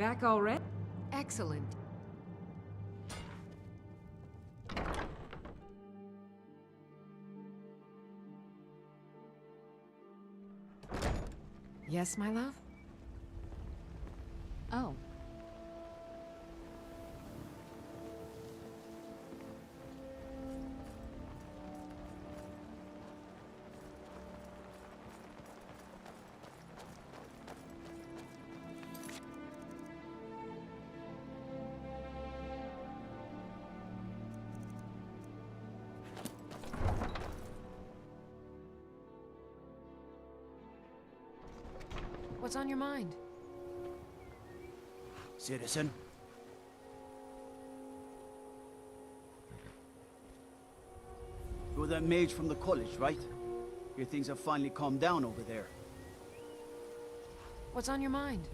Back already? Excellent. Yes, my love? Oh. What's on your mind? Citizen? You're that mage from the college, right? Your things have finally calmed down over there. What's on your mind?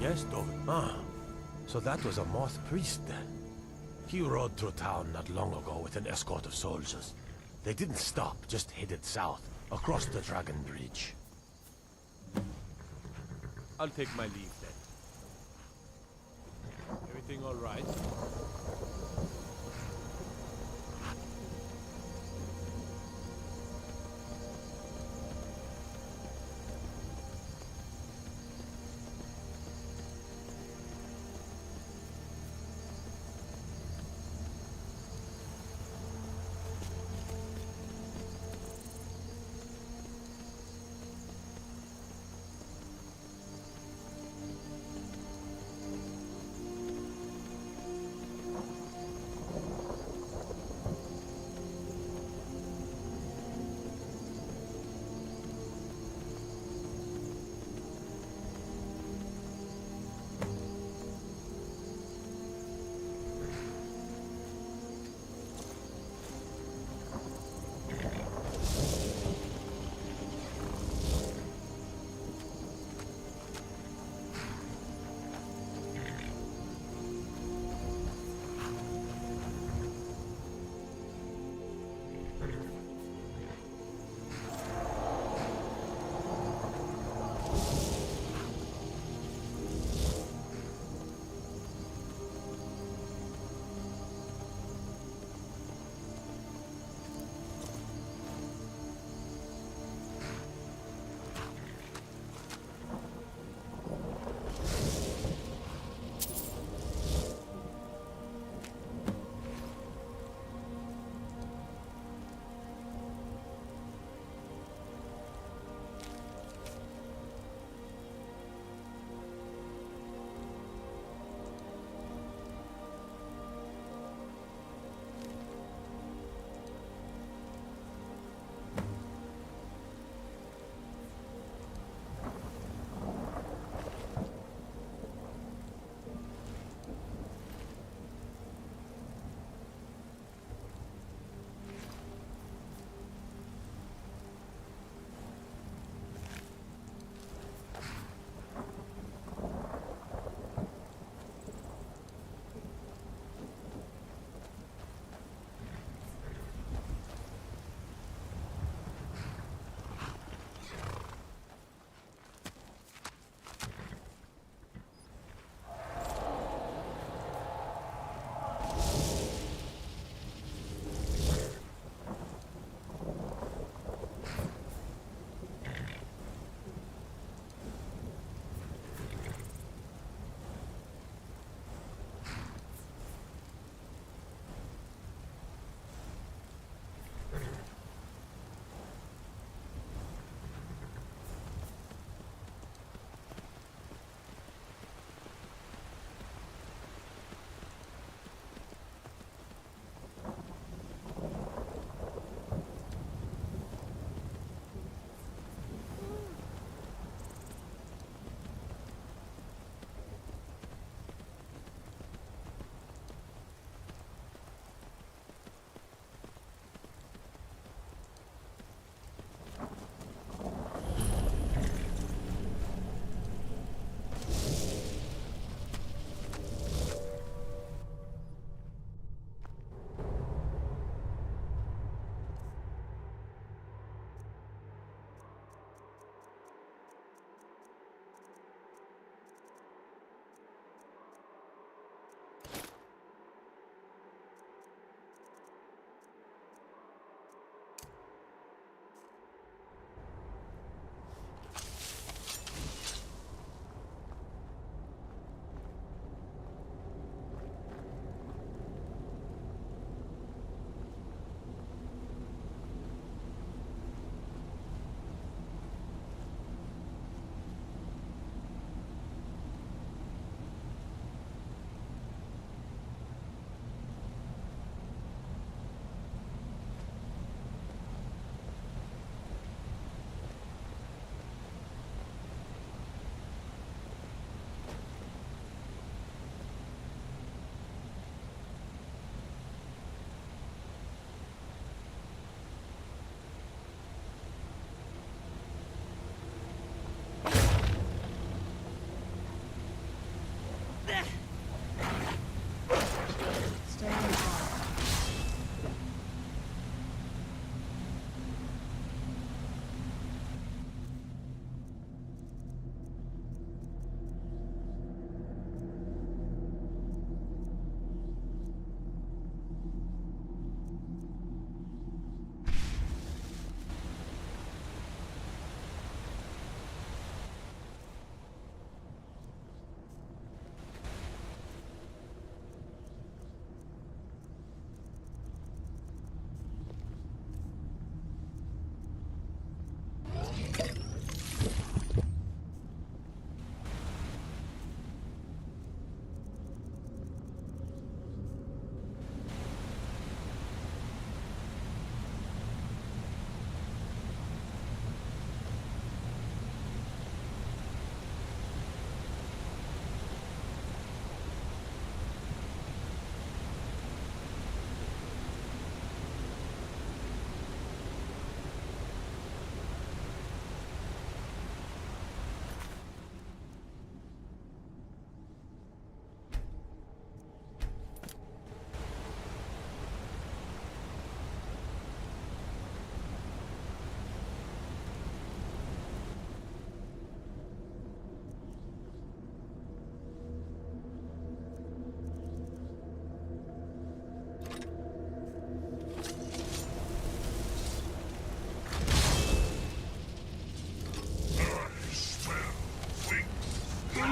Yes, Dovid. Ah, so that was a Moth priest then. He rode through town not long ago with an escort of soldiers. They didn't stop, just headed south, across the Dragon Bridge. I'll take my leave then. Everything all right?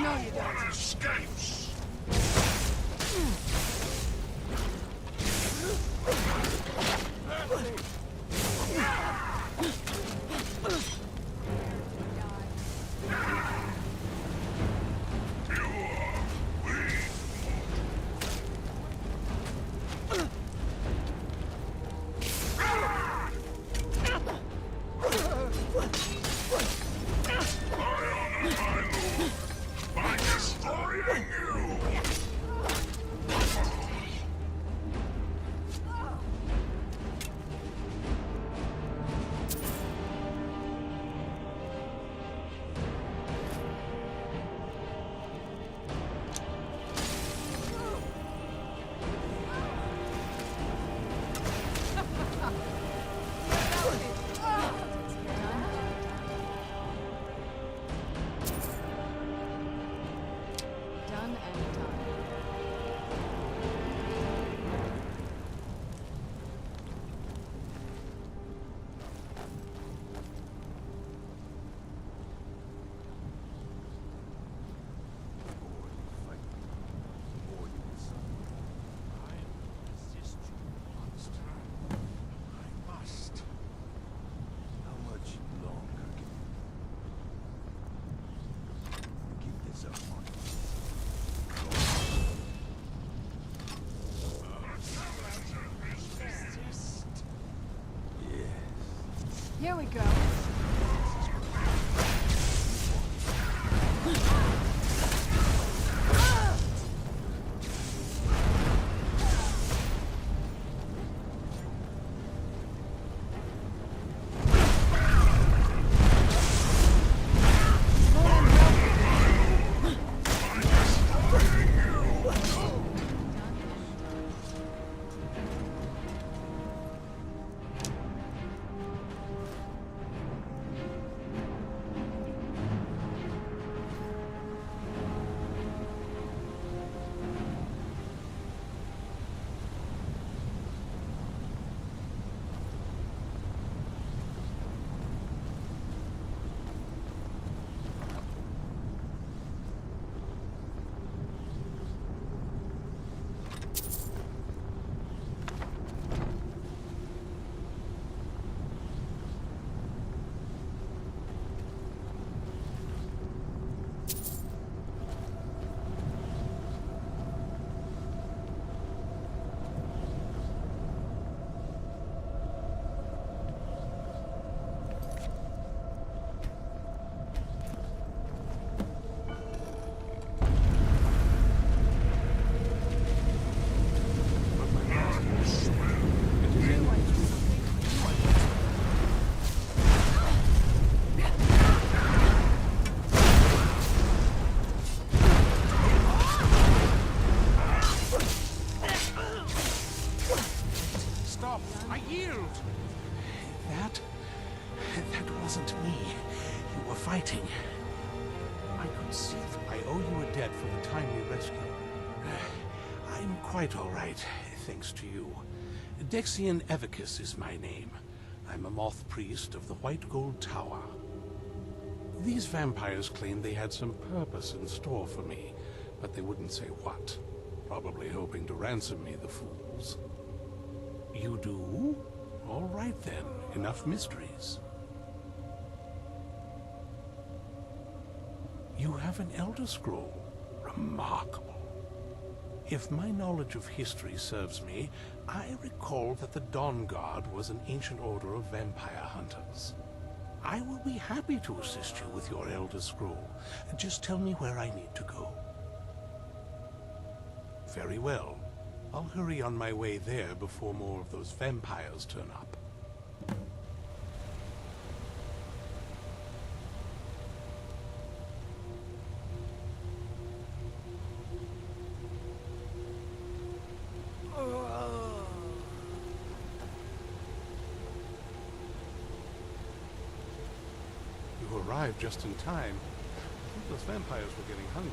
No, you don't. Escapes! By destroying you! Done and done. I must. How much longer can you keep this up on? Yes. Here we go. Stop! I yield! That wasn't me. You were fighting. I could see that I owe you a debt for the timely rescue. I'm quite all right, thanks to you. Dexian Evicus is my name. I'm a Moth priest of the White Gold Tower. These vampires claimed they had some purpose in store for me, but they wouldn't say what. Probably hoping to ransom me, the fools. You do? All right then, enough mysteries. You have an Elder Scroll. Remarkable. If my knowledge of history serves me, I recall that the Dawn Guard was an ancient order of vampire hunters. I will be happy to assist you with your Elder Scroll. Just tell me where I need to go. Very well. I'll hurry on my way there before more of those vampires turn up. You arrived just in time. I think those vampires were getting hungry.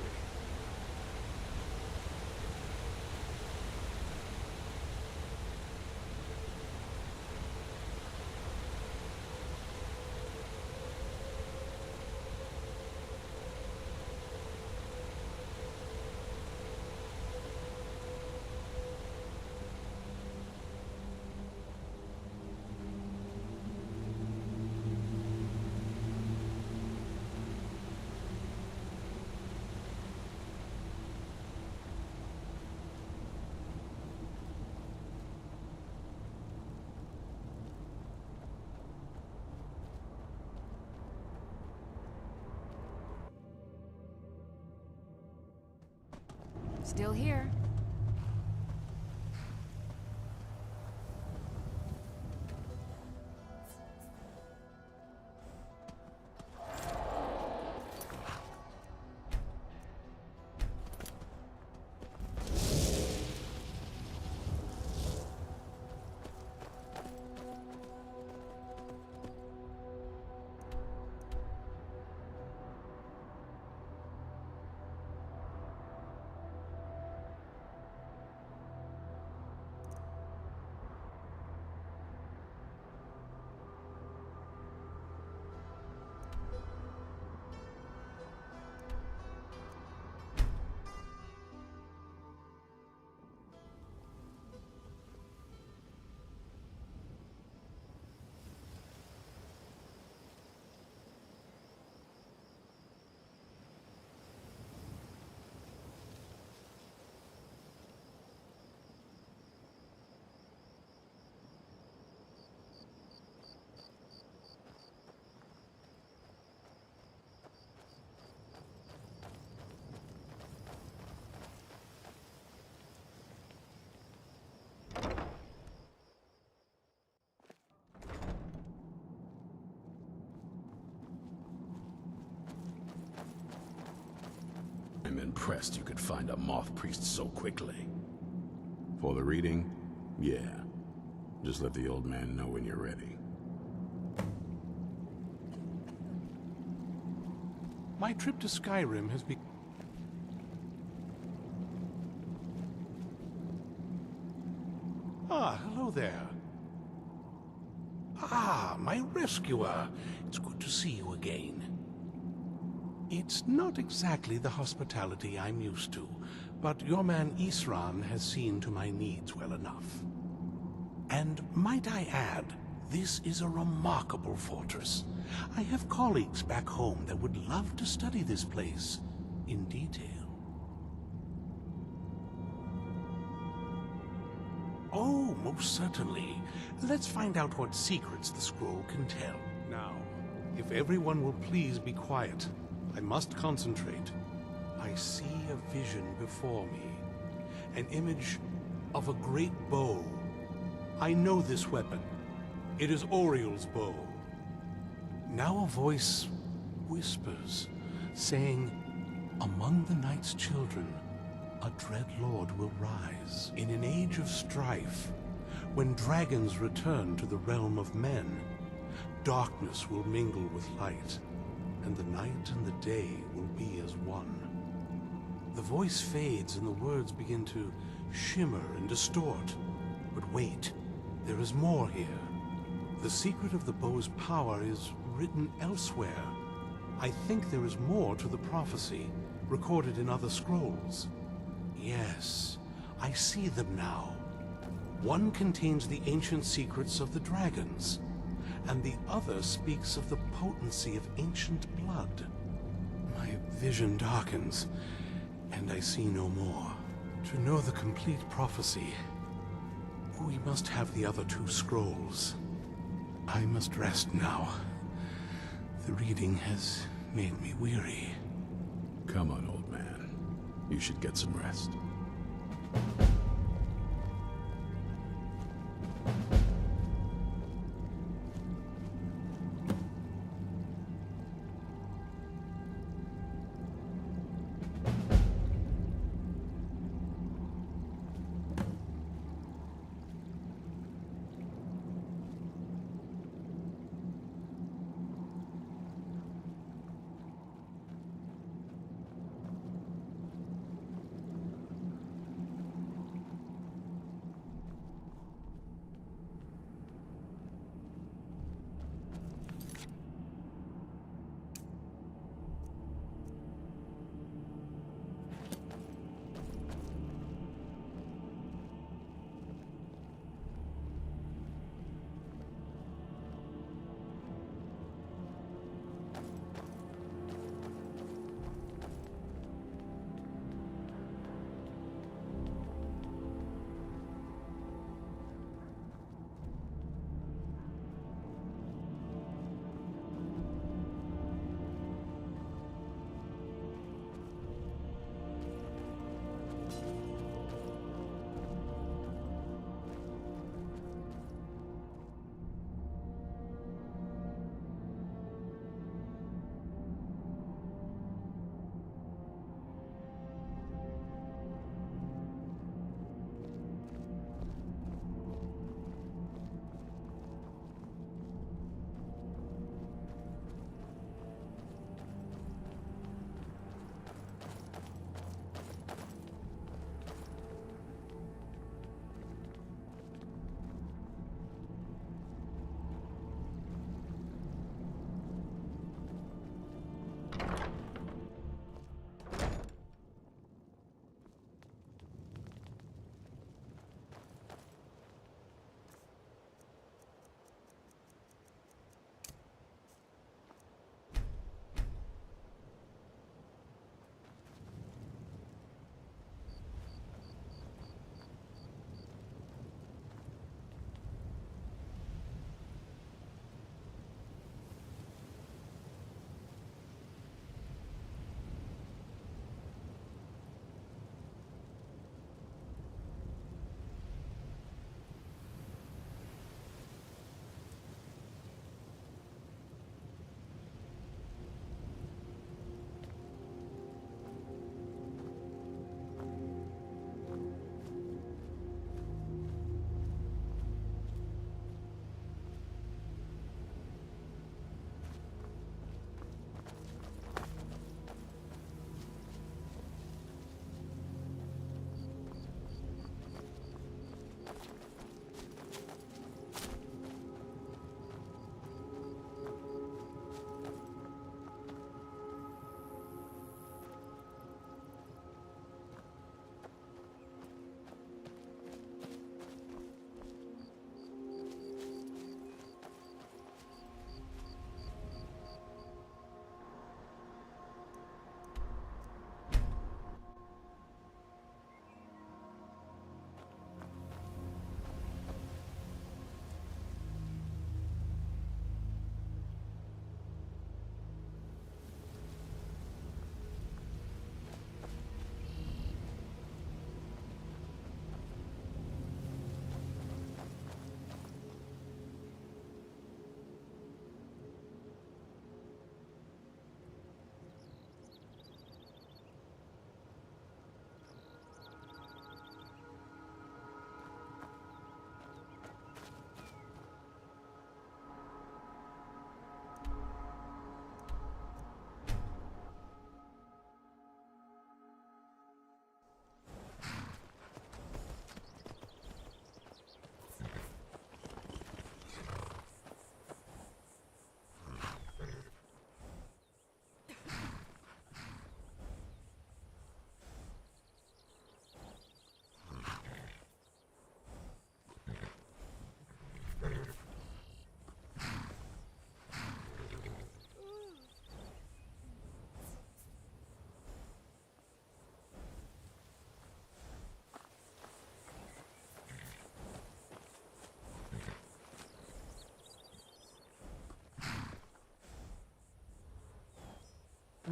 Still here. I'm impressed you could find a Moth priest so quickly. For the reading? Yeah. Just let the old man know when you're ready. My trip to Skyrim has been... Ah, hello there. Ah, my rescuer. It's good to see you again. It's not exactly the hospitality I'm used to, but your man Isran has seen to my needs well enough. And might I add, this is a remarkable fortress. I have colleagues back home that would love to study this place in detail. Oh, most certainly. Let's find out what secrets the scroll can tell. Now, if everyone will please be quiet, I must concentrate. I see a vision before me. An image of a great bow. I know this weapon. It is Oriel's bow. Now a voice whispers, saying, "Among the night's children, a dread lord will rise. In an age of strife, when dragons return to the realm of men, darkness will mingle with light, and the night and the day will be as one." The voice fades and the words begin to shimmer and distort. But wait, there is more here. The secret of the bow's power is written elsewhere. I think there is more to the prophecy, recorded in other scrolls. Yes, I see them now. One contains the ancient secrets of the dragons, and the other speaks of the potency of ancient blood. My vision darkens, and I see no more. To know the complete prophecy, we must have the other two scrolls. I must rest now. The reading has made me weary. Come on, old man. You should get some rest.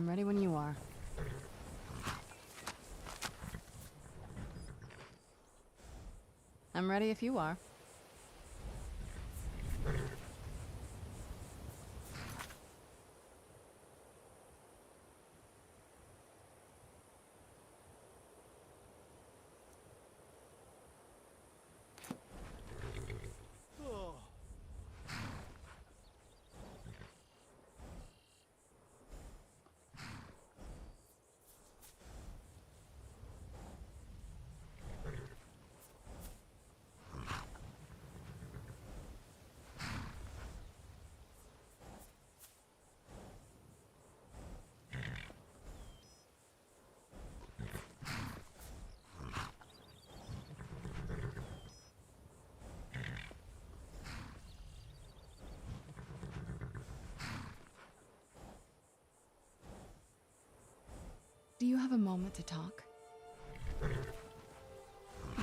I'm ready when you are. I'm ready if you are. Do you have a moment to talk?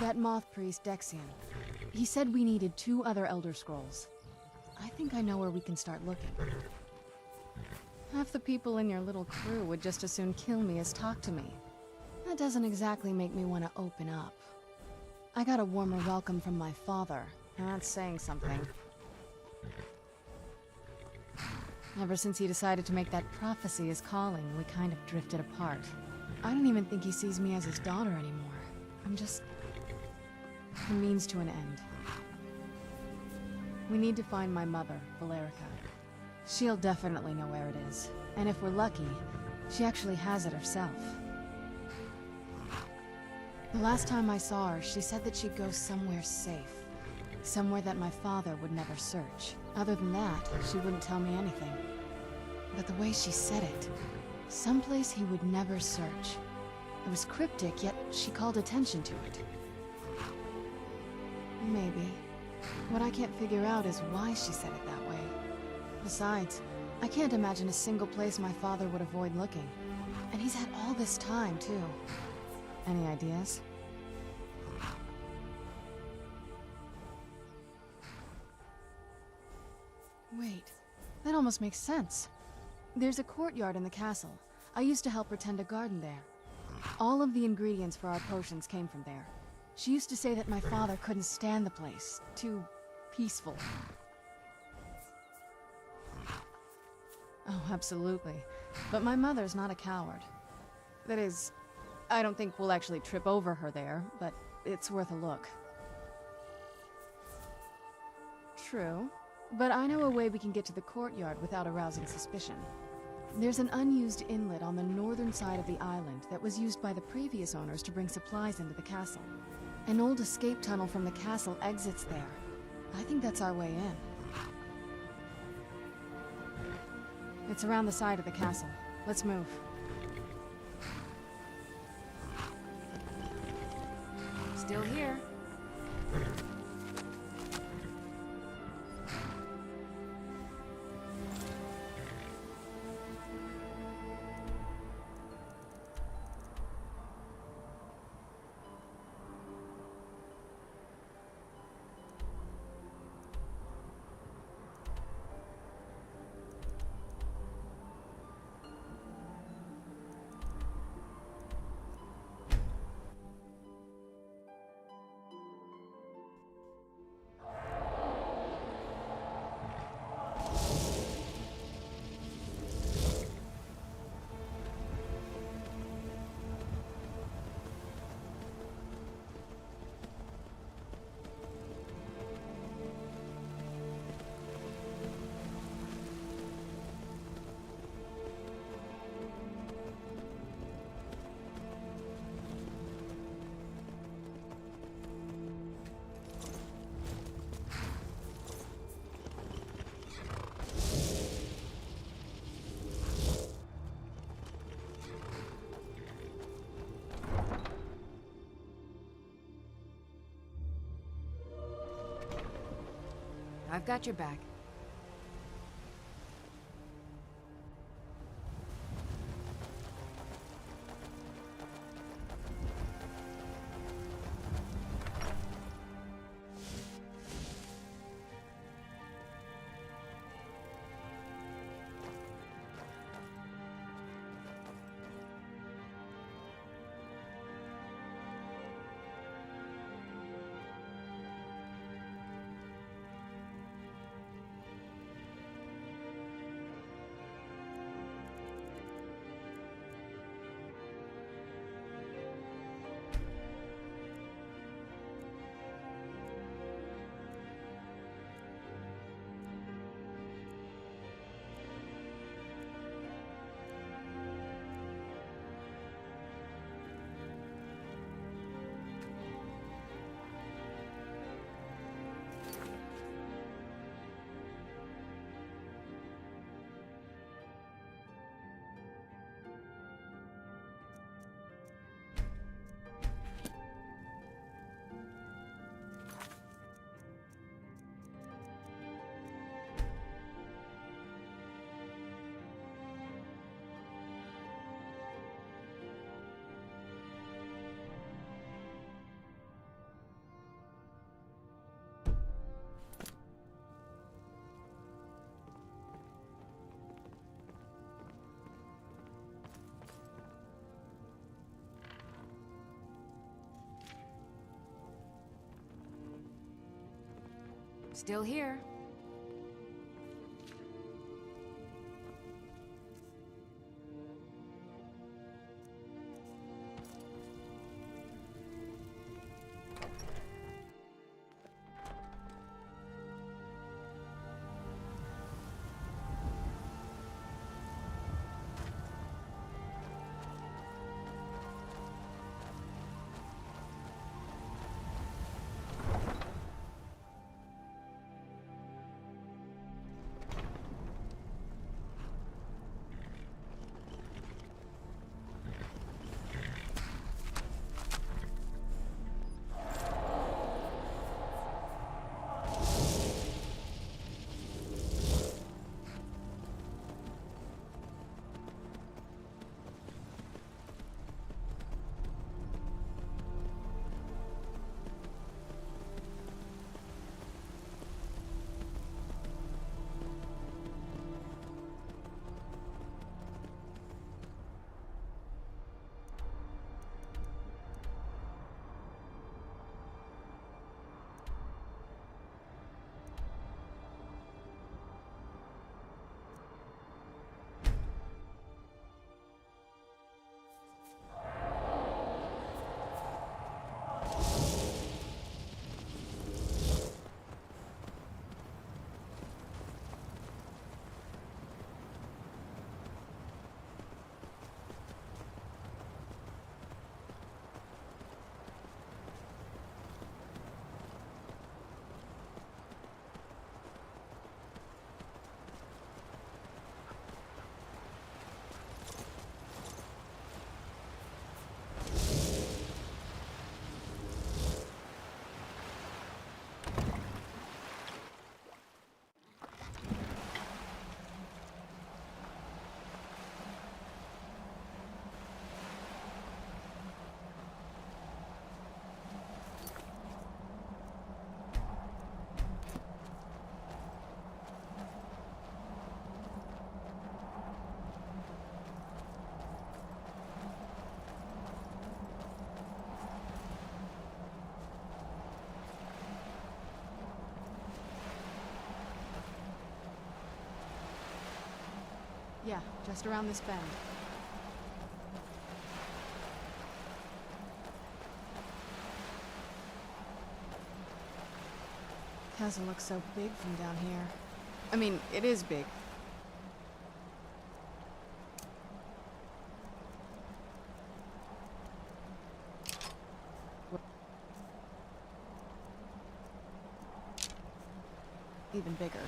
That Moth priest, Dexian. He said we needed 2 other Elder Scrolls. I think I know where we can start looking. Half the people in your little crew would just as soon kill me as talk to me. That doesn't exactly make me want to open up. I got a warmer welcome from my father, and that's saying something. Ever since he decided to make that prophecy his calling, we kind of drifted apart. I don't even think he sees me as his daughter anymore. I'm just a means to an end. We need to find my mother, Valerica. She'll definitely know where it is. And if we're lucky, she actually has it herself. The last time I saw her, she said that she'd go somewhere safe. Somewhere that my father would never search. Other than that, she wouldn't tell me anything. But the way she said it, someplace he would never search. It was cryptic, yet she called attention to it. Maybe. What I can't figure out is why she said it that way. Besides, I can't imagine a single place my father would avoid looking. And he's had all this time, too. Any ideas? Wait, that almost makes sense. There's a courtyard in the castle. I used to help her tend a garden there. All of the ingredients for our potions came from there. She used to say that my father couldn't stand the place. Too peaceful. Oh, absolutely. But my mother's not a coward. That is, I don't think we'll actually trip over her there, but it's worth a look. True. But I know a way we can get to the courtyard without arousing suspicion. There's an unused inlet on the northern side of the island that was used by the previous owners to bring supplies into the castle. An old escape tunnel from the castle exits there. I think that's our way in. It's around the side of the castle. Let's move. Still here. I've got your back. Still here. Yeah, just around this bend. Doesn't look so big from down here. I mean, it is big. Even bigger.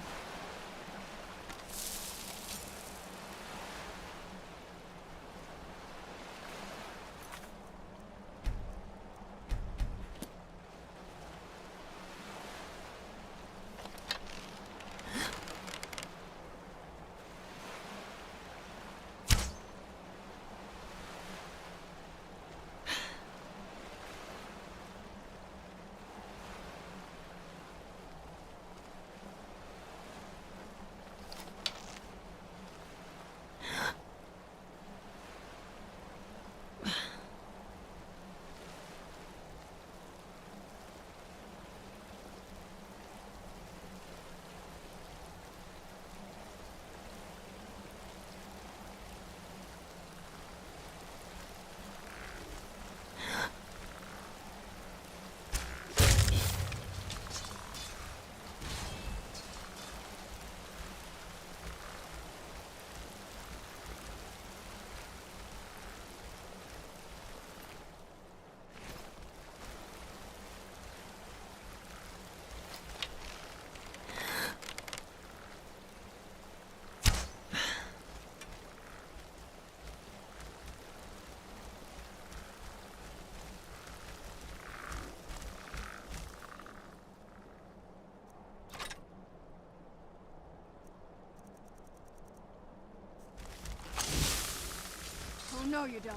Oh, no, you don't.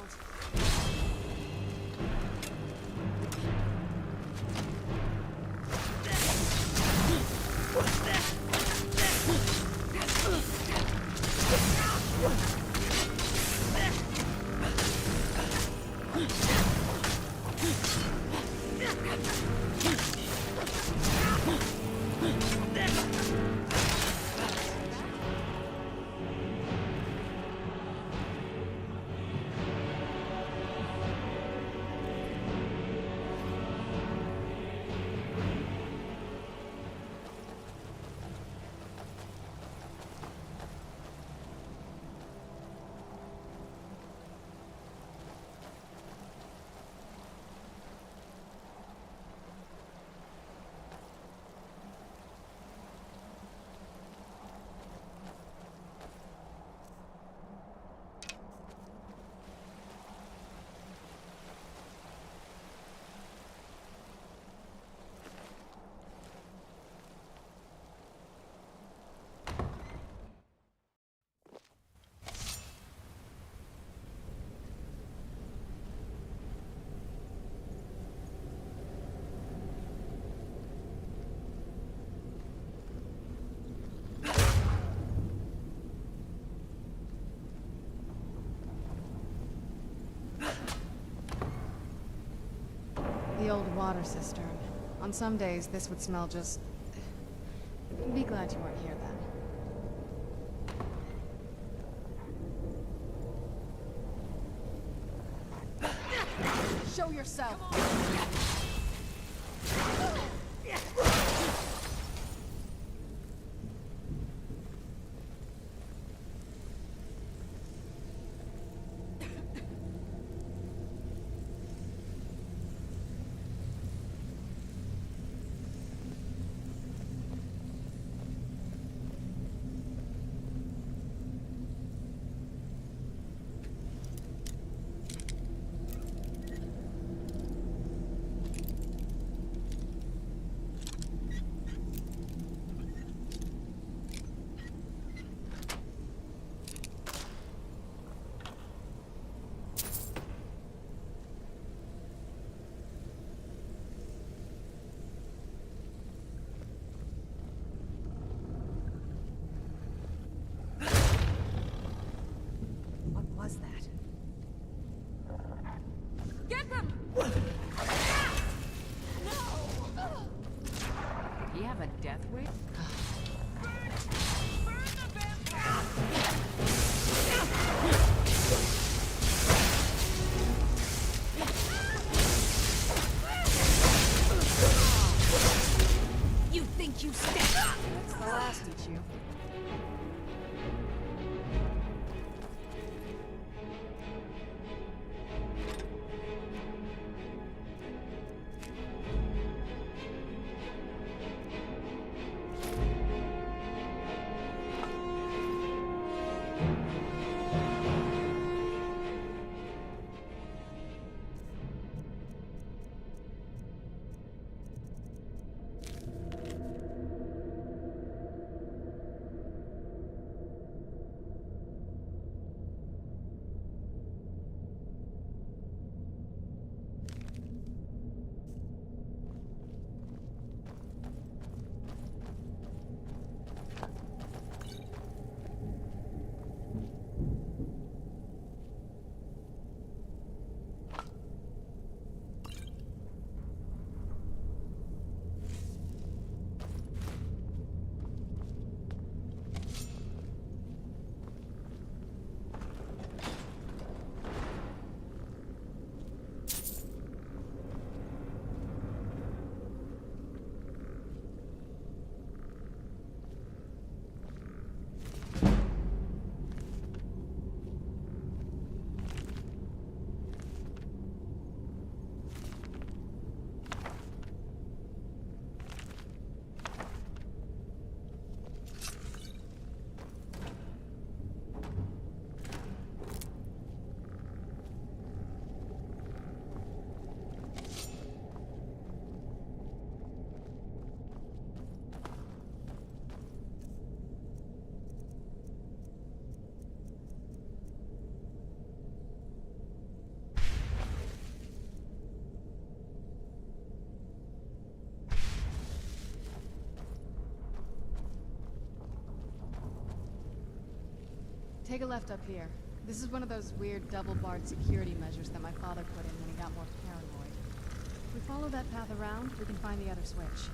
the old water cistern. On some days, this would smell just... Be glad you weren't here then. Show yourself! What was that? Get them! Do you have a death wish? You think you stand? That's the last of you. Take a left up here. This is one of those weird double-barred security measures that my father put in when he got more paranoid. If we follow that path around, we can find the other switch.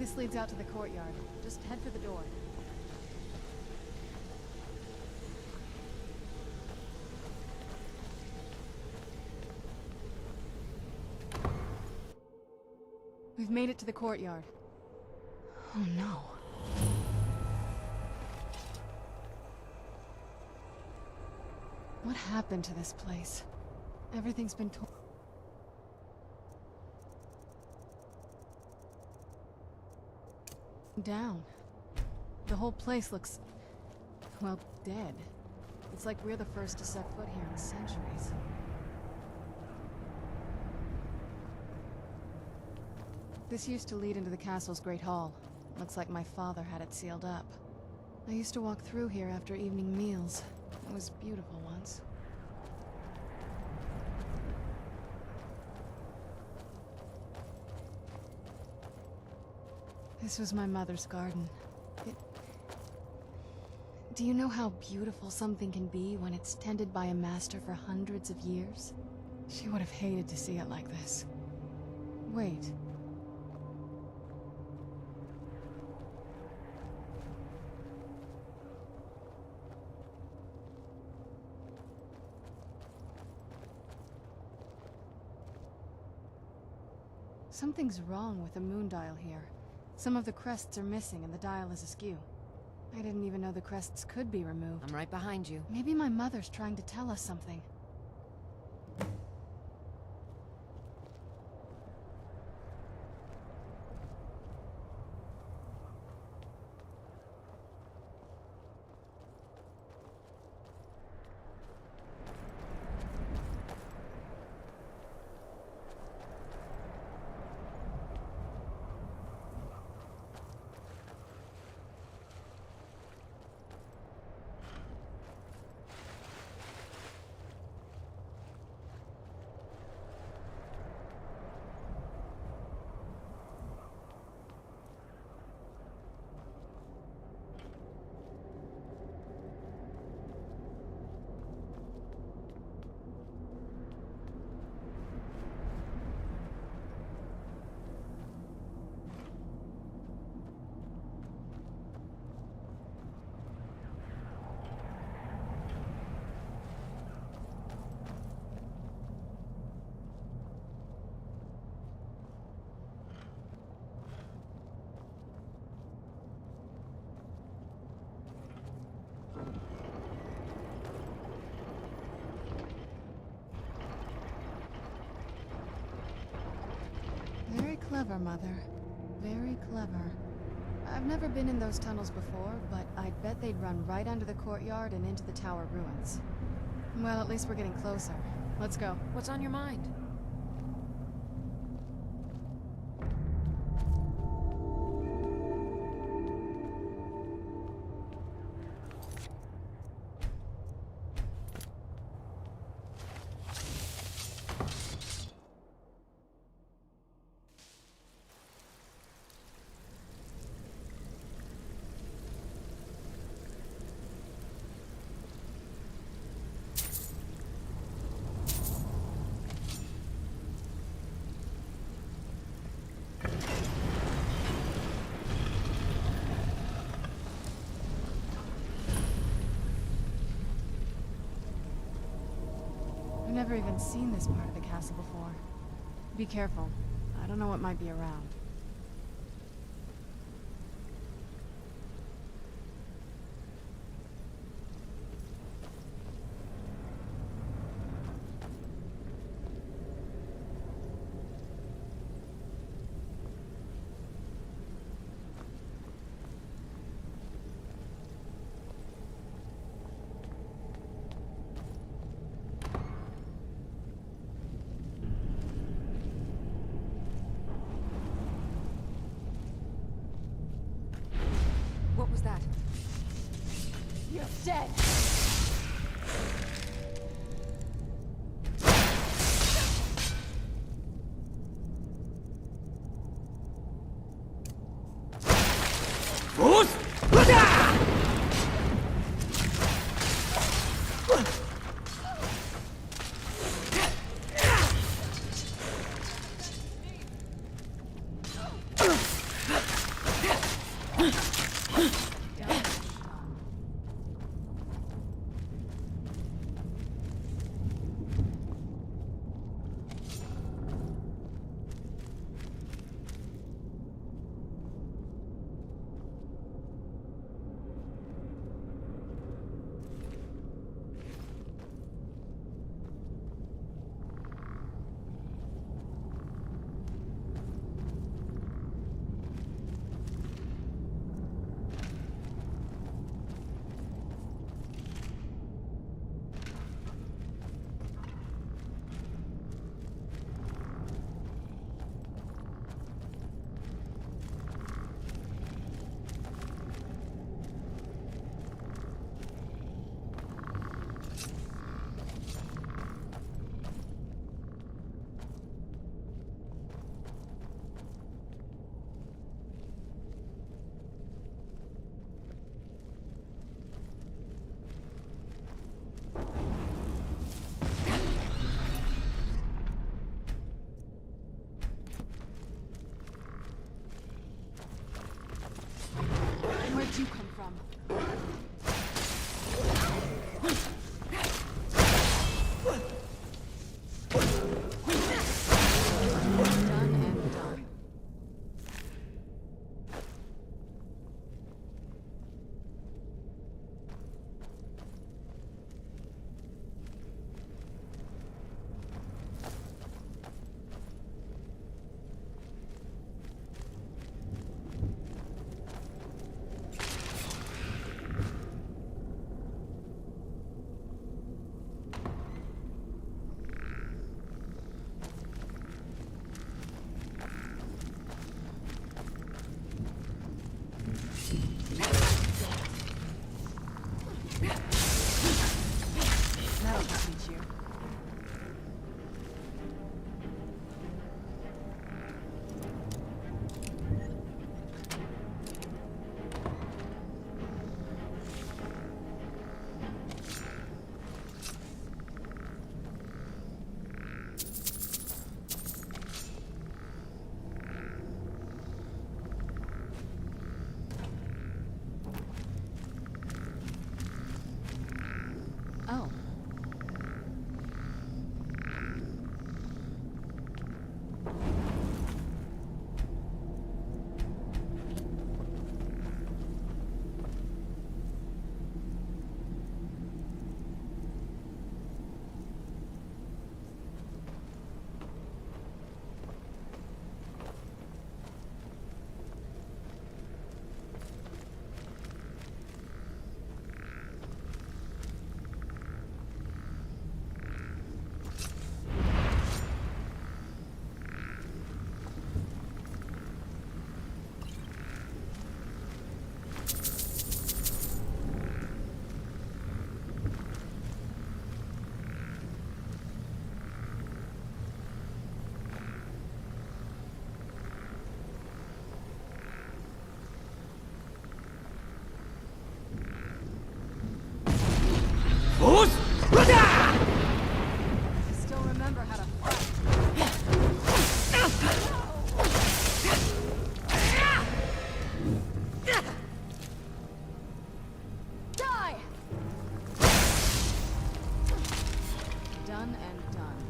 This leads out to the courtyard. Just head for the door. We've made it to the courtyard. Oh no. What happened to this place? Everything's been torn down. The whole place looks, well, dead. It's like we're the first to set foot here in centuries. This used to lead into the castle's great hall. Looks like my father had it sealed up. I used to walk through here after evening meals. It was beautiful once. This was my mother's garden. Do you know how beautiful something can be when it's tended by a master for hundreds of years? She would have hated to see it like this. Wait. Something's wrong with the moon dial here. Some of the crests are missing and the dial is askew. I didn't even know the crests could be removed. I'm right behind you. Maybe my mother's trying to tell us something. Very clever, Mother. Very clever. I've never been in those tunnels before, but I'd bet they'd run right under the courtyard and into the tower ruins. Well, at least we're getting closer. Let's go. What's on your mind? I've never even seen this part of the castle before. Be careful. I don't know what might be around. What was that? You're dead! teach you. Oh. Still remember how to fight. Die! Done and done.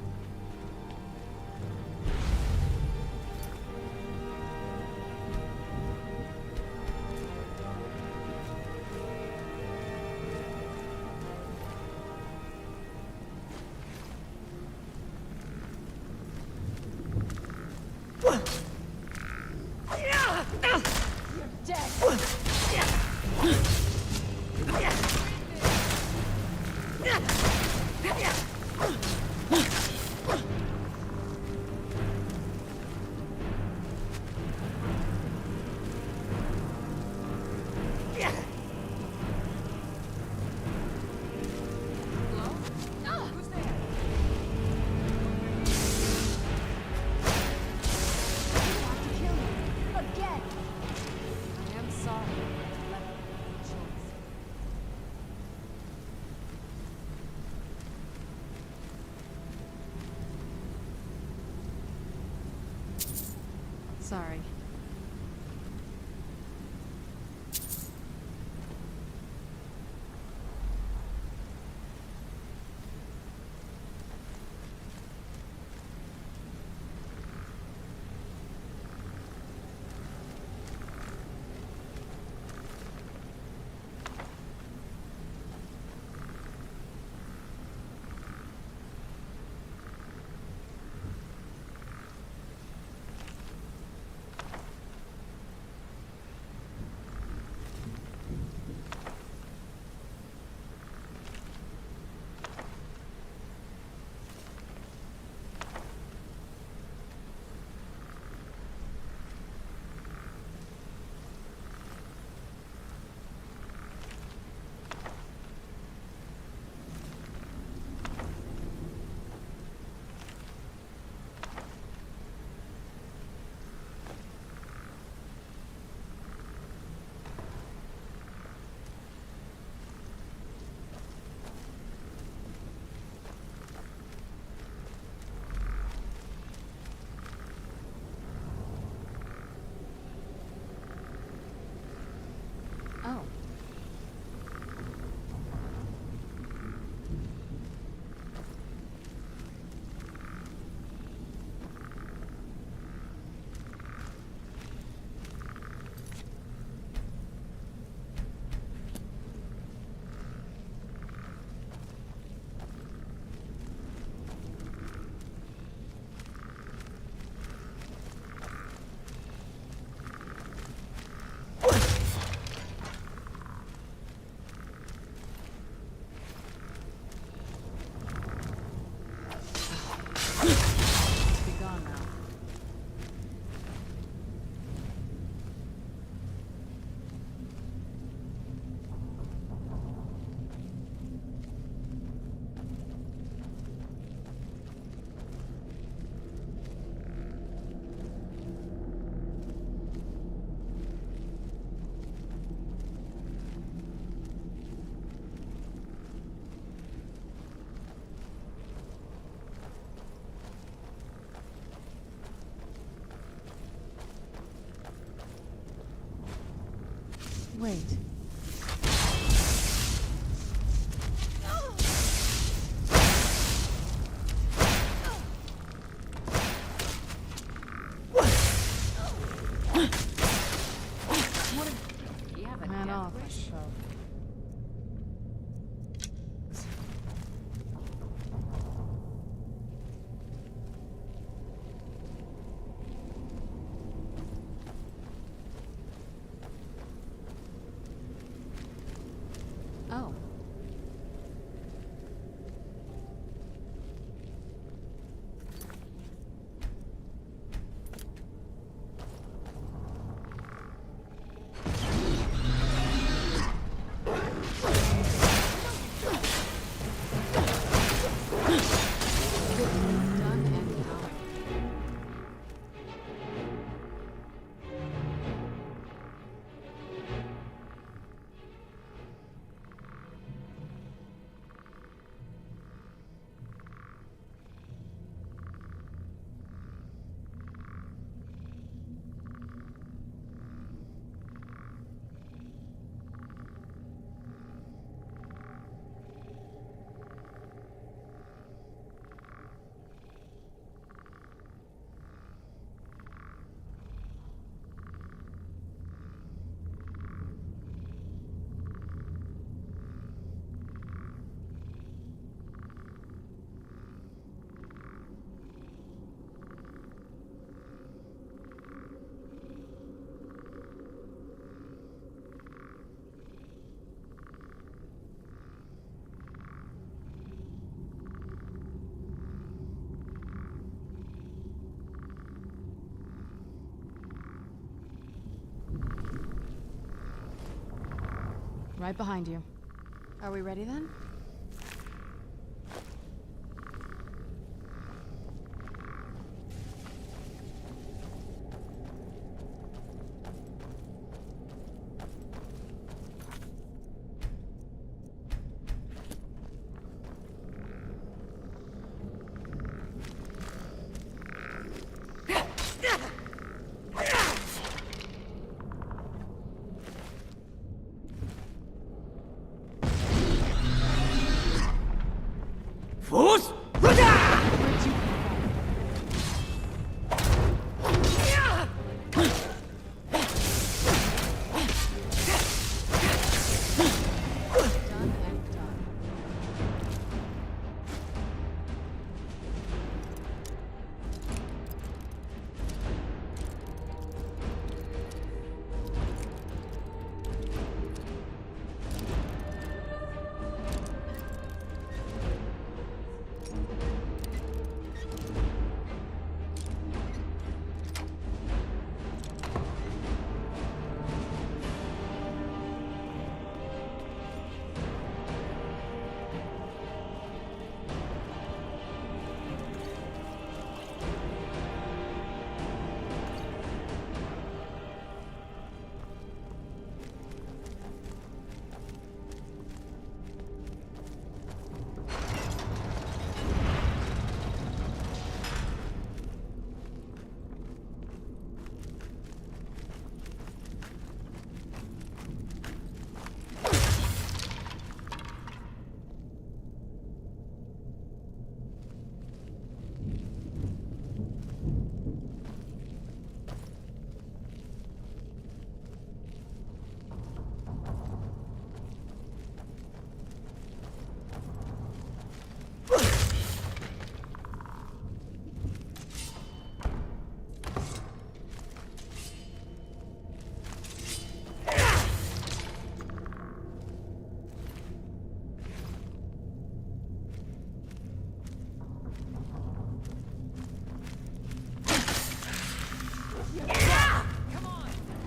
You're dead. Hello? Ah, who's there? You have to kill me. Again. I am sorry. I left you no choice. Sorry. Wait. You have a Man death off, I wish? suppose. Oh. Done and out. Right behind you. Are we ready then?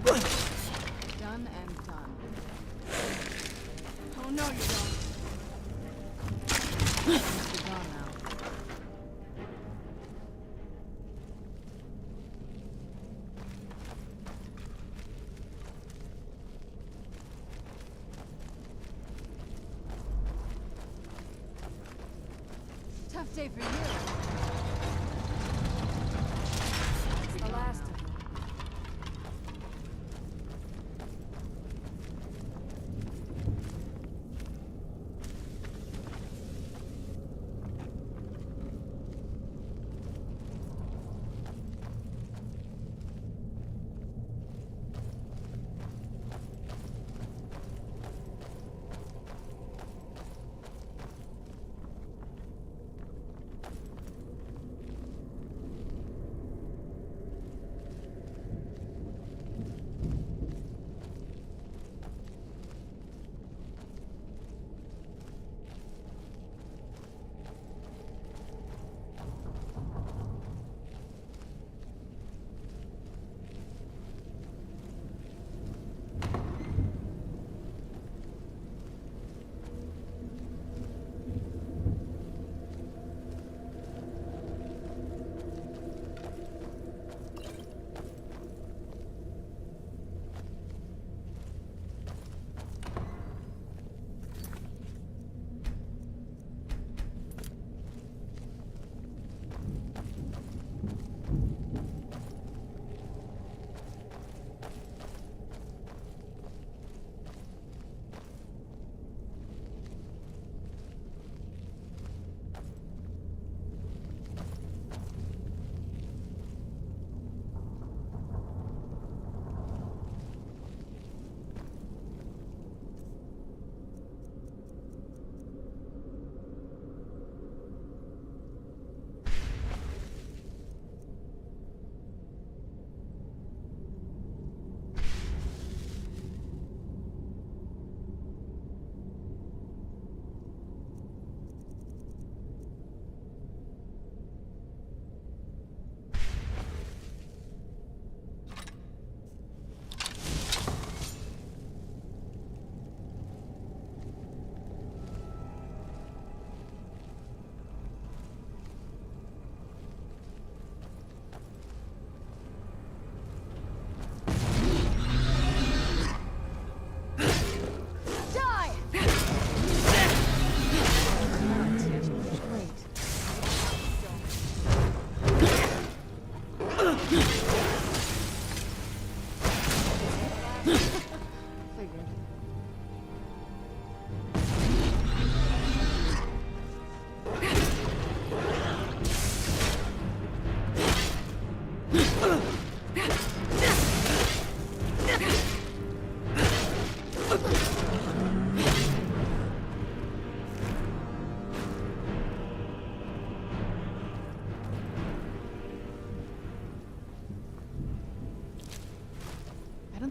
Done and done. Done and done. Oh no, you don't. You're gone now. Tough day for you. It's the last of them.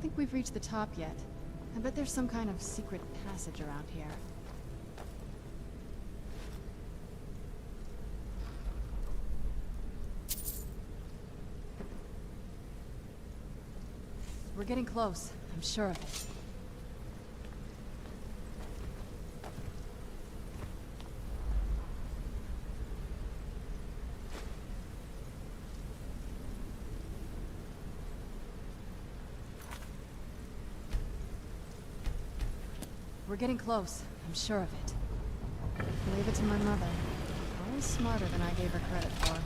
think we've reached the top yet. I bet there's some kind of secret passage around here. We're getting close. I'm sure of it. We're getting close. I'm sure of it. Leave it to my mother. Always smarter than I gave her credit for.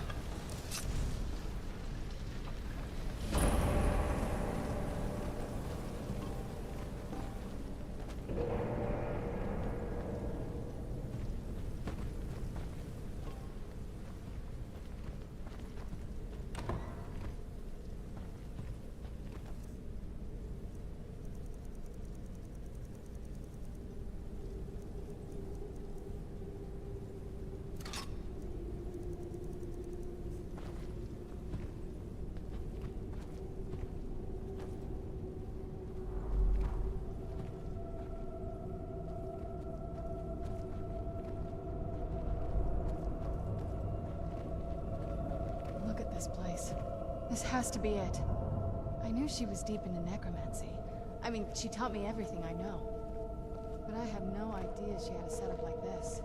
Look at this place. This has to be it. I knew she was deep into necromancy. I mean, she taught me everything I know. But I had no idea she had a setup like this.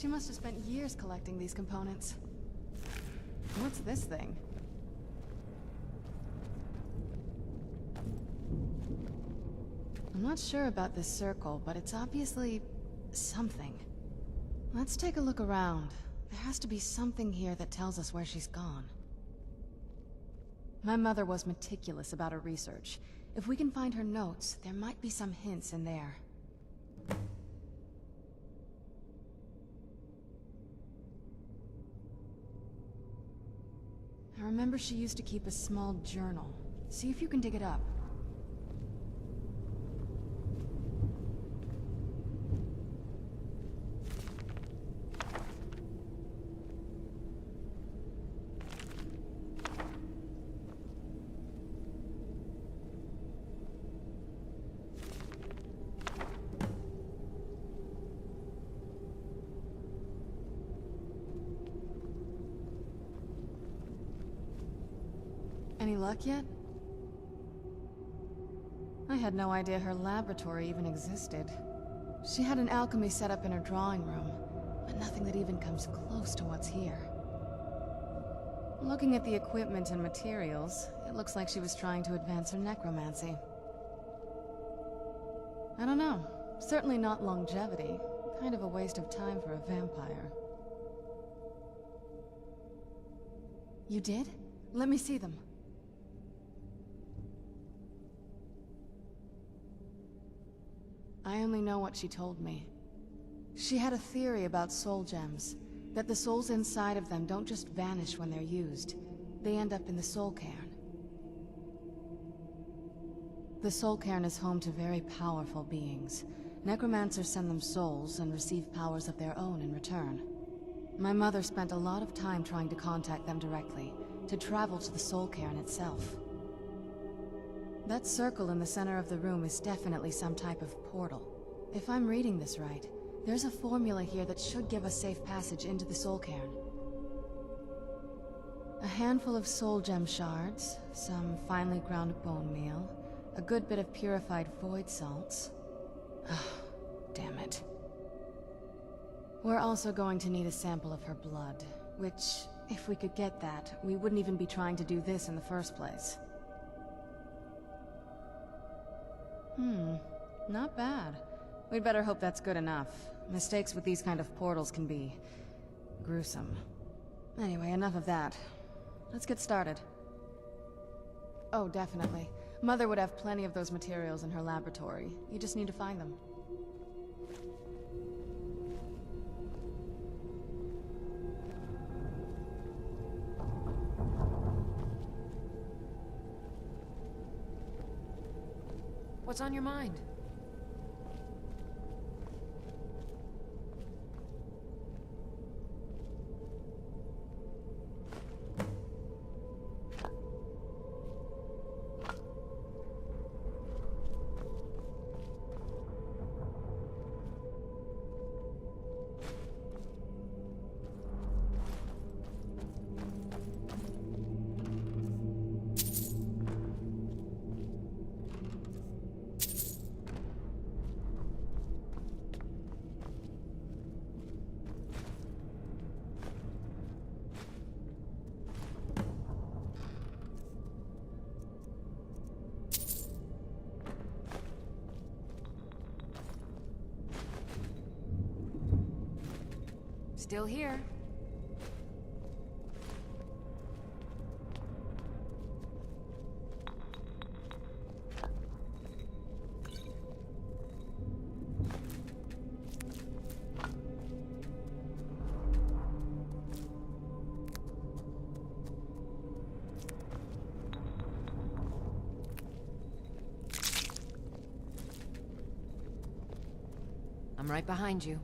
She must have spent years collecting these components. What's this thing? I'm not sure about this circle, but it's obviously something. Let's take a look around. There has to be something here that tells us where she's gone. My mother was meticulous about her research. If we can find her notes, there might be some hints in there. I remember she used to keep a small journal. See if you can dig it up. Any luck yet? I had no idea her laboratory even existed. She had an alchemy set up in her drawing room, but nothing that even comes close to what's here. Looking at the equipment and materials, it looks like she was trying to advance her necromancy. I don't know. Certainly not longevity. Kind of a waste of time for a vampire. You did? Let me see them. I only know what she told me. She had a theory about soul gems, that the souls inside of them don't just vanish when they're used. They end up in the soul cairn. The soul cairn is home to very powerful beings. Necromancers send them souls and receive powers of their own in return. My mother spent a lot of time trying to contact them directly, to travel to the soul cairn itself. That circle in the center of the room is definitely some type of portal. If I'm reading this right, there's a formula here that should give us safe passage into the soul cairn. A handful of soul gem shards, some finely ground bone meal, a good bit of purified void salts. Ah, damn it. We're also going to need a sample of her blood, which, if we could get that, we wouldn't even be trying to do this in the first place. Not bad. We'd better hope that's good enough. Mistakes with these kind of portals can be gruesome. Anyway, enough of that. Let's get started. Oh, definitely. Mother would have plenty of those materials in her laboratory. You just need to find them. What's on your mind? Still here. I'm right behind you.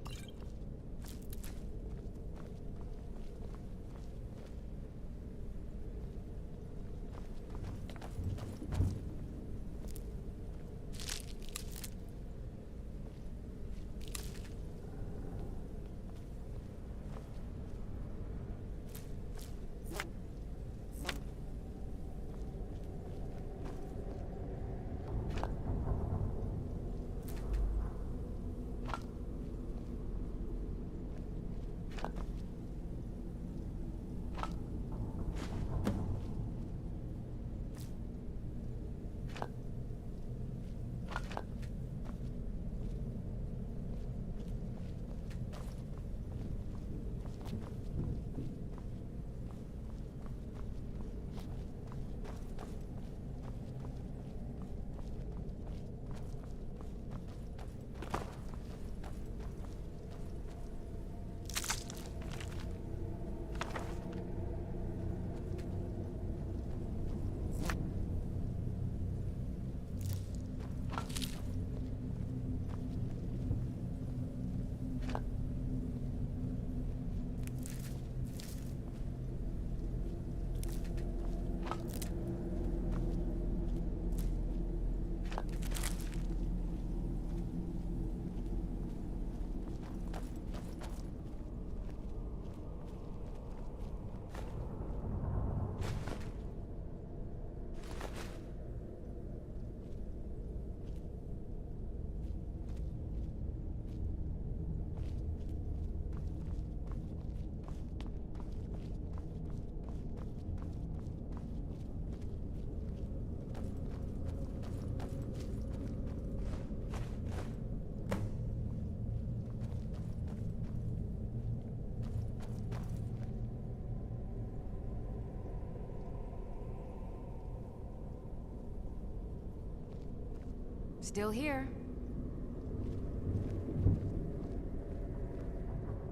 Still here.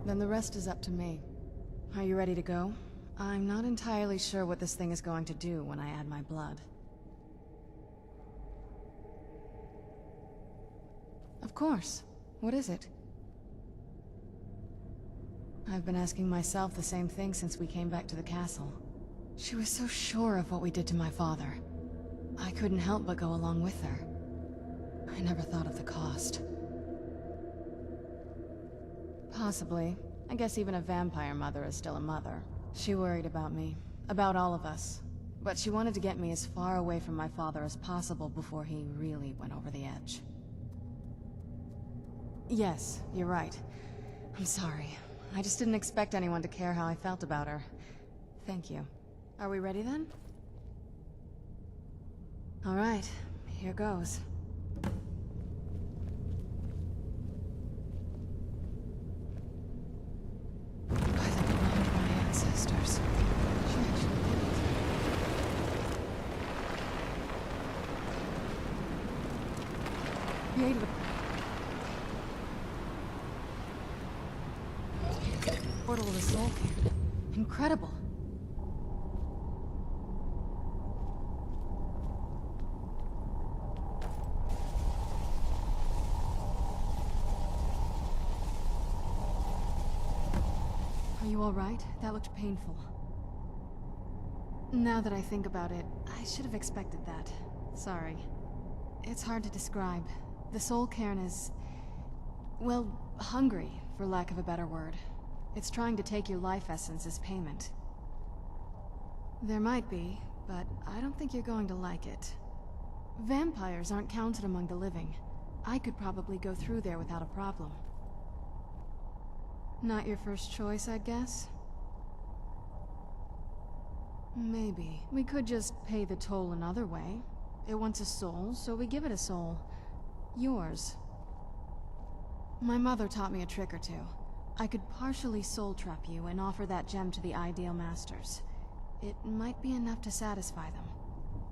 Then the rest is up to me. Are you ready to go? I'm not entirely sure what this thing is going to do when I add my blood. Of course. What is it? I've been asking myself the same thing since we came back to the castle. She was so sure of what we did to my father. I couldn't help but go along with her. I never thought of the cost. Possibly. I guess even a vampire mother is still a mother. She worried about me, about all of us. But she wanted to get me as far away from my father as possible before he really went over the edge. Yes, you're right. I'm sorry. I just didn't expect anyone to care how I felt about her. Thank you. Are we ready then? All right, here goes. By the blood of my ancestors. She actually did it. Created a portal to the soul camp. Incredible. Are you all right? That looked painful. Now that I think about it, I should have expected that. Sorry. It's hard to describe. The soul cairn is... well, hungry, for lack of a better word. It's trying to take your life essence as payment. There might be, but I don't think you're going to like it. Vampires aren't counted among the living. I could probably go through there without a problem. Not your first choice, I'd guess? Maybe. We could just pay the toll another way. It wants a soul, so we give it a soul. Yours. My mother taught me a trick or two. I could partially soul trap you and offer that gem to the Ideal Masters. It might be enough to satisfy them.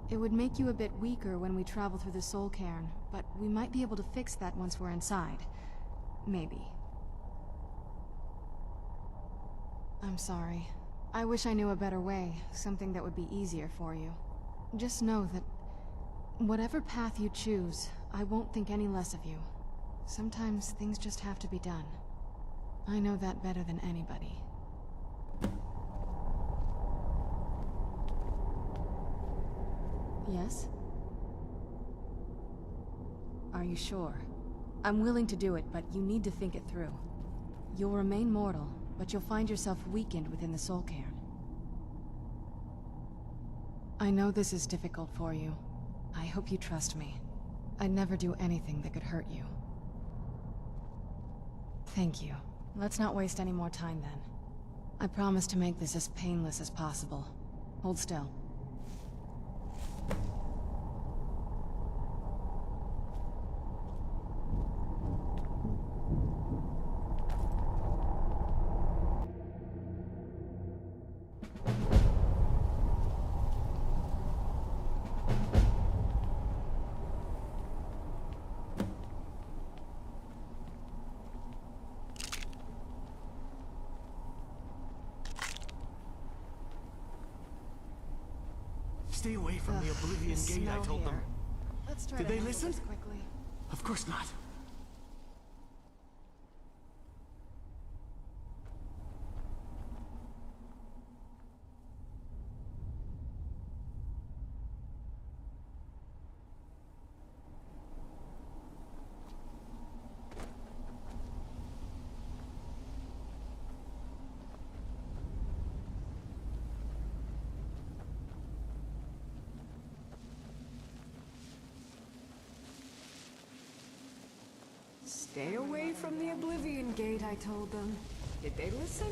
It would make you a bit weaker when we travel through the soul cairn, but we might be able to fix that once we're inside. Maybe. I'm sorry. I wish I knew a better way, something that would be easier for you. Just know that whatever path you choose, I won't think any less of you. Sometimes things just have to be done. I know that better than anybody. Yes? Are you sure? I'm willing to do it, but you need to think it through. You'll remain mortal, but you'll find yourself weakened within the soul cairn. I know this is difficult for you. I hope you trust me. I'd never do anything that could hurt you. Thank you. Let's not waste any more time then. I promise to make this as painless as possible. Hold still. Stay away from the Oblivion Gate, I told them. Let's try Did to they handle listen? this quickly. Of course not. Stay away from the Oblivion Gate, I told them. Did they listen?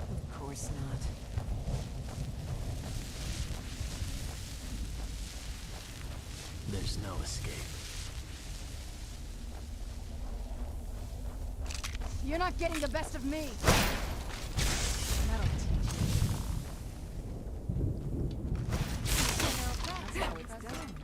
Of course not. There's no escape. You're not getting the best of me! That'll teach you. That's how it's done.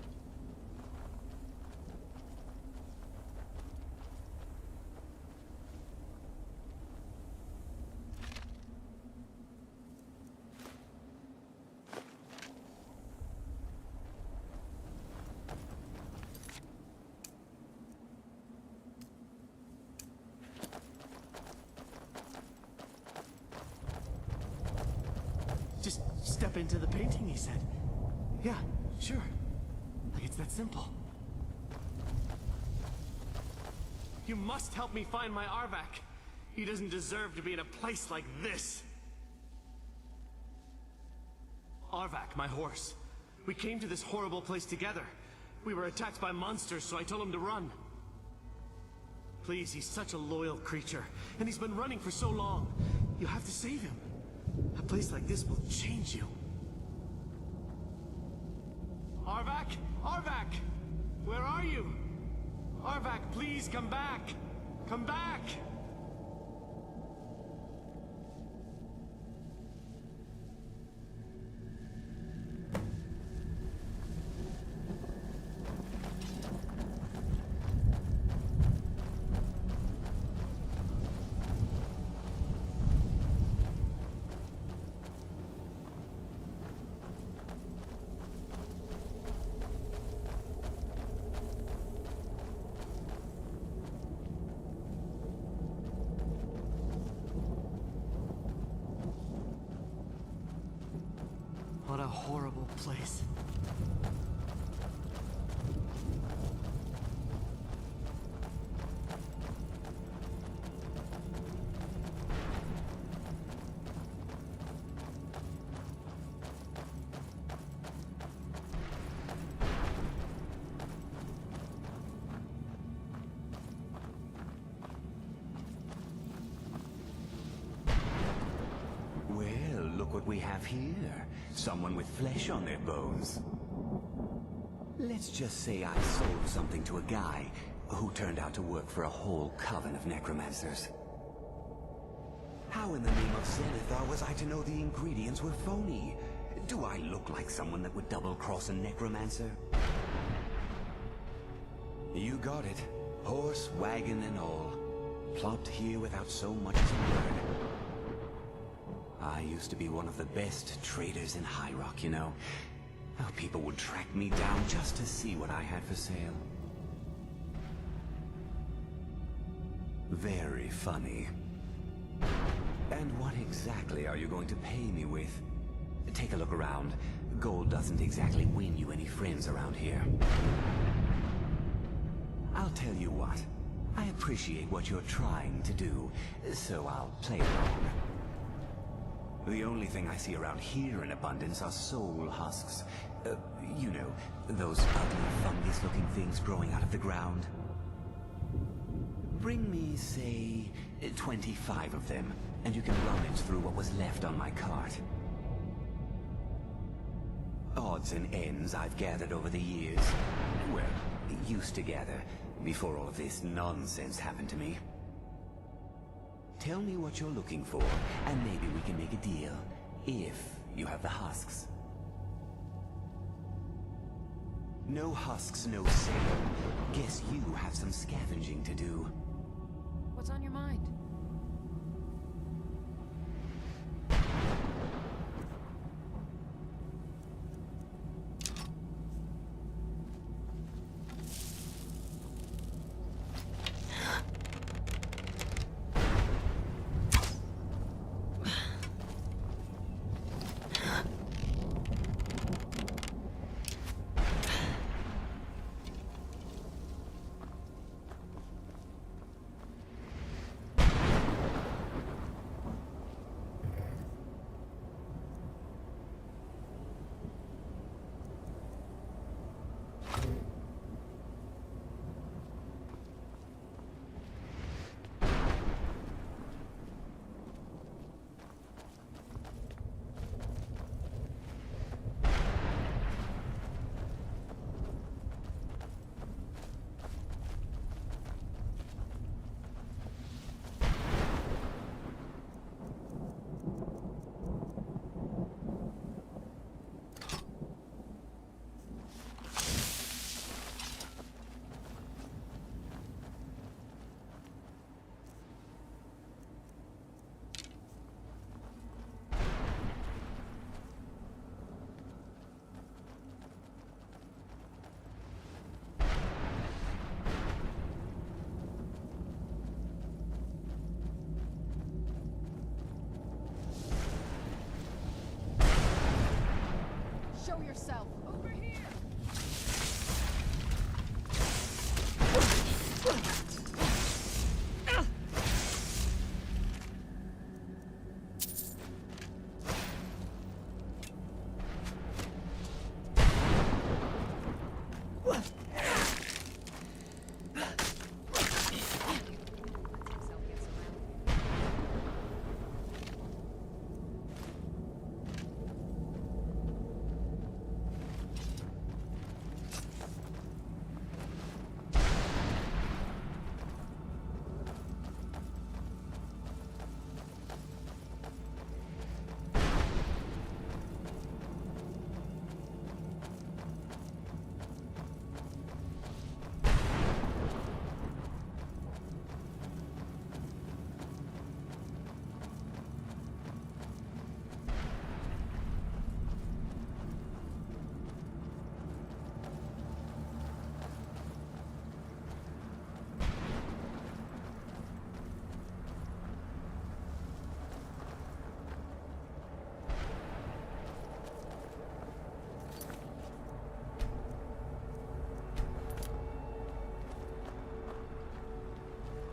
Just step into the painting, he said. Yeah, sure. Like it's that simple. You must help me find my Arvak. He doesn't deserve to be in a place like this. Arvak, my horse. We came to this horrible place together. We were attacked by monsters, so I told him to run. Please, he's such a loyal creature, and he's been running for so long. You have to save him. A place like this will change you. Arvak? Arvak! Where are you? Arvak, please come back! Come back! What a horrible place. Well, look what we have here. Someone with flesh on their bones. Let's just say I sold something to a guy who turned out to work for a whole coven of necromancers. How in the name of Zenithar was I to know the ingredients were phony? Do I look like someone that would double-cross a necromancer? You got it. Horse, wagon, and all. Plopped here without so much as a word. I used to be one of the best traders in High Rock, you know. How people would track me down just to see what I had for sale. Very funny. And what exactly are you going to pay me with? Take a look around. Gold doesn't exactly win you any friends around here. I'll tell you what. I appreciate what you're trying to do, so I'll play along. The only thing I see around here in abundance are soul husks. You know, those ugly fungus-looking things growing out of the ground. Bring me, say, 25 of them, and you can rummage through what was left on my cart. Odds and ends I've gathered over the years. Well, used to gather, before all of this nonsense happened to me. Tell me what you're looking for, and maybe we can make a deal, if you have the husks. No husks, no sale. Guess you have some scavenging to do. What's on your mind? show yourself. Over here!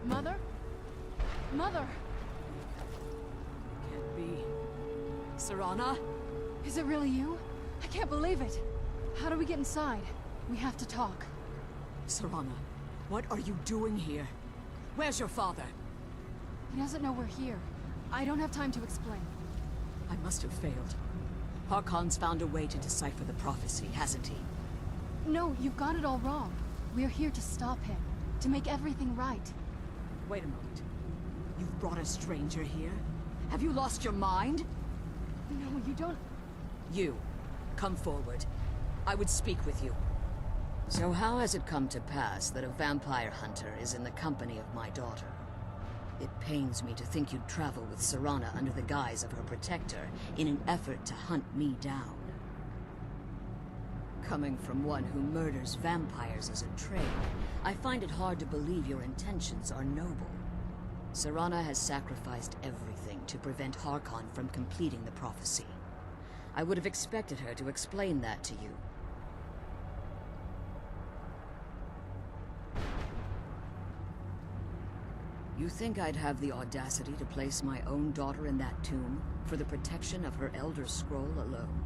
Mother? Mother! Can't be. Serana? Is it really you? I can't believe it. How do we get inside? We have to talk. Serana, what are you doing here? Where's your father? He doesn't know we're here. I don't have time to explain. I must have failed. Harkon's found a way to decipher the prophecy, hasn't he? No, you've got it all wrong. We're here to stop him. To make everything right. Wait a moment. You've brought a stranger here? Have you lost your mind? No, you don't... You, come forward. I would speak with you. So how has it come to pass that a vampire hunter is in the company of my daughter? It pains me to think you'd travel with Serana under the guise of her protector in an effort to hunt me down. Coming from one who murders vampires as a trade, I find it hard to believe your intentions are noble. Serana has sacrificed everything to prevent Harkon from completing the prophecy. I would have expected her to explain that to you. You think I'd have the audacity to place my own daughter in that tomb for the protection of her Elder Scroll alone?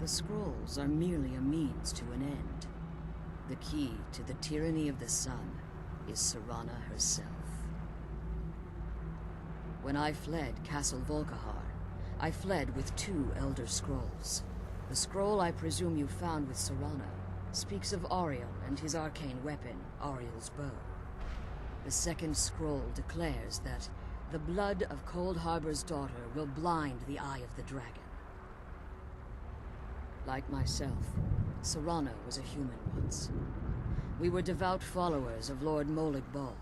The scrolls are merely a means to an end. The key to the tyranny of the sun is Serana herself. When I fled Castle Volkihar, I fled with 2 Elder Scrolls. The scroll I presume you found with Serana speaks of Auriel and his arcane weapon, Auriel's bow. The second scroll declares that the blood of Cold Harbor's daughter will blind the eye of the dragon. Like myself, Serana was a human once. We were devout followers of Lord Molig Bal.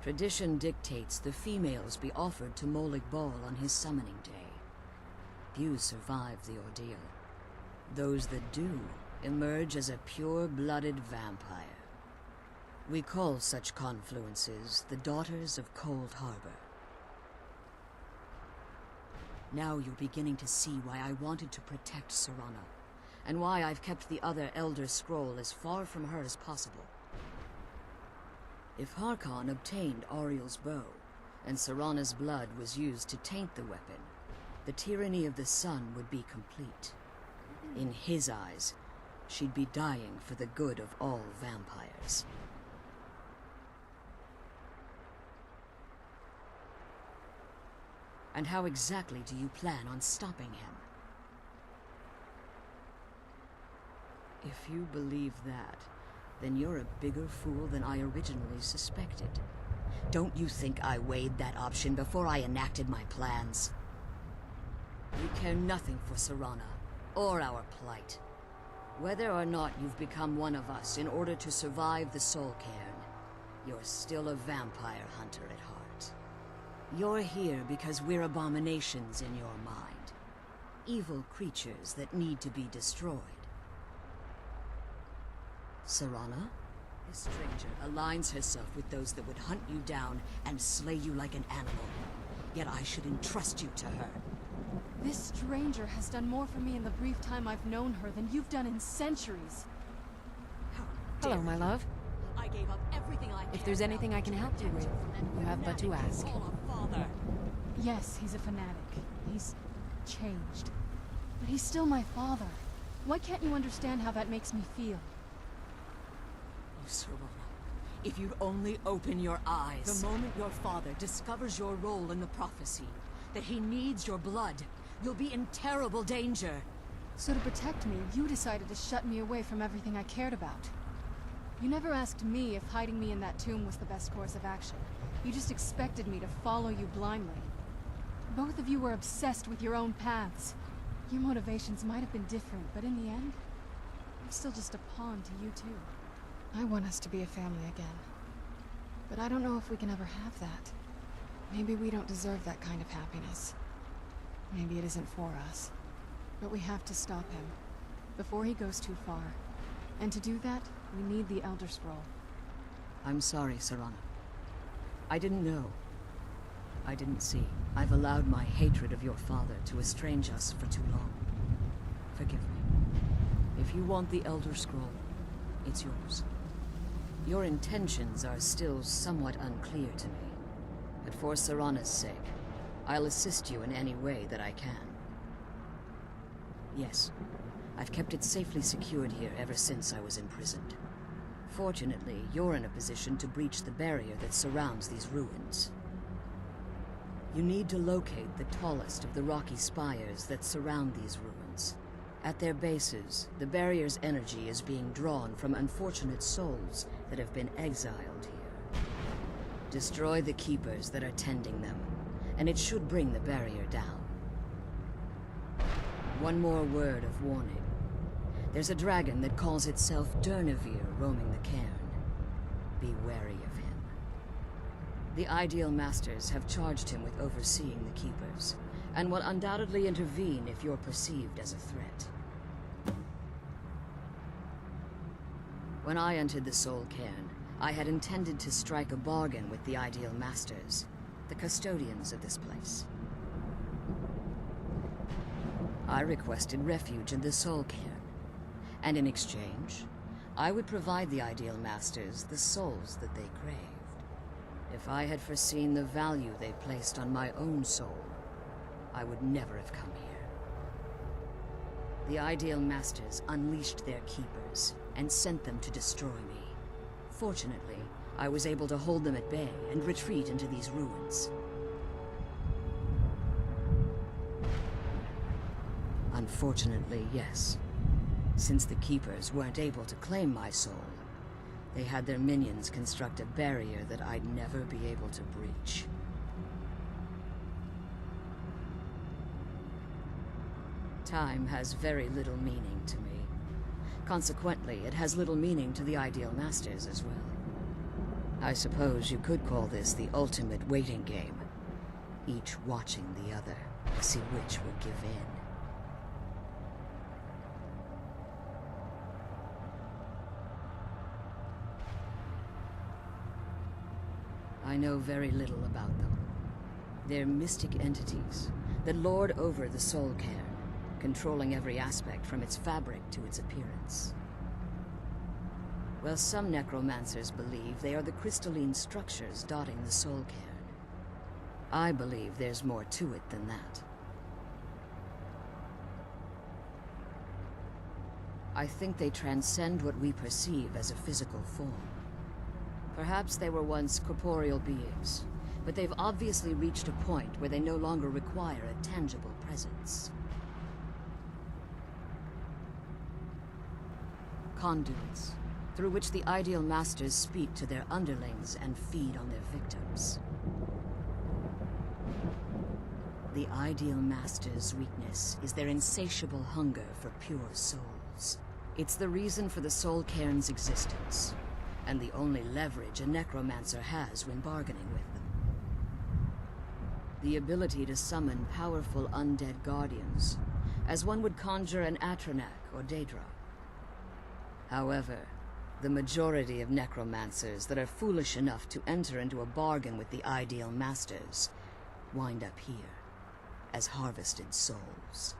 Tradition dictates the females be offered to Molig Bal on his summoning day. Few survive the ordeal. Those that do emerge as a pure-blooded vampire. We call such confluences the Daughters of Cold Harbor. Now you're beginning to see why I wanted to protect Serana, and why I've kept the other Elder Scroll as far from her as possible. If Harkon obtained Auriel's bow, and Serana's blood was used to taint the weapon, the tyranny of the sun would be complete. In his eyes, she'd be dying for the good of all vampires. And how exactly do you plan on stopping him? If you believe that, then you're a bigger fool than I originally suspected. Don't you think I weighed that option before I enacted my plans? You care nothing for Serana, or our plight. Whether or not you've become one of us in order to survive the Soul Cairn, you're still a vampire hunter at heart. You're here because we're abominations in your mind. Evil creatures that need to be destroyed. Serana? This stranger aligns herself with those that would hunt you down and slay you like an animal. Yet I should entrust you to her. This stranger has done more for me in the brief time I've known her than you've done in centuries. Hello, my love. I gave up everything I If there's anything I can help you with, you have but to ask. Father. Yes, he's a fanatic. He's changed. But he's still my father. Why can't you understand how that makes me feel? Oh, Serona, if you'd only open your eyes. The moment your father discovers your role in the prophecy, that he needs your blood, you'll be in terrible danger. So to protect me, you decided to shut me away from everything I cared about. You never asked me if hiding me in that tomb was the best course of action. You just expected me to follow you blindly. Both of you were obsessed with your own paths. Your motivations might have been different, but in the end, I'm still just a pawn to you two. I want us to be a family again. But I don't know if we can ever have that. Maybe we don't deserve that kind of happiness. Maybe it isn't for us. But we have to stop him, before he goes too far. And to do that, we need the Elder Scroll. I'm sorry, Serana. I didn't know. I didn't see. I've allowed my hatred of your father to estrange us for too long. Forgive me. If you want the Elder Scroll, it's yours. Your intentions are still somewhat unclear to me. But for Serana's sake, I'll assist you in any way that I can. Yes, I've kept it safely secured here ever since I was imprisoned. Fortunately, you're in a position to breach the barrier that surrounds these ruins. You need to locate the tallest of the rocky spires that surround these ruins. At their bases, the barrier's energy is being drawn from unfortunate souls that have been exiled here. Destroy the keepers that are tending them, and it should bring the barrier down. One more word of warning. There's a dragon that calls itself Durnevere roaming the cairn. Be wary of him. The Ideal Masters have charged him with overseeing the Keepers, and will undoubtedly intervene if you're perceived as a threat. When I entered the Soul Cairn, I had intended to strike a bargain with the Ideal Masters, the custodians of this place. I requested refuge in the Soul Cairn, and in exchange, I would provide the Ideal Masters the souls that they craved. If I had foreseen the value they placed on my own soul, I would never have come here. The Ideal Masters unleashed their keepers and sent them to destroy me. Fortunately, I was able to hold them at bay and retreat into these ruins. Unfortunately, yes. Since the Keepers weren't able to claim my soul, they had their minions construct a barrier that I'd never be able to breach. Time has very little meaning to me. Consequently, it has little meaning to the Ideal Masters as well. I suppose you could call this the ultimate waiting game, each watching the other to see which will give in. I know very little about them. They're mystic entities that lord over the Soul Cairn, controlling every aspect from its fabric to its appearance. While some necromancers believe they are the crystalline structures dotting the Soul Cairn, I believe there's more to it than that. I think they transcend what we perceive as a physical form. Perhaps they were once corporeal beings, but they've obviously reached a point where they no longer require a tangible presence. Conduits, through which the Ideal Masters speak to their underlings and feed on their victims. The Ideal Masters' weakness is their insatiable hunger for pure souls. It's the reason for the Soul Cairn's existence, and the only leverage a necromancer has when bargaining with them. The ability to summon powerful undead guardians, as one would conjure an Atronak or Daedra. However, the majority of necromancers that are foolish enough to enter into a bargain with the Ideal Masters wind up here, as harvested souls.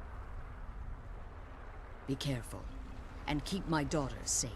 Be careful, and keep my daughters safe.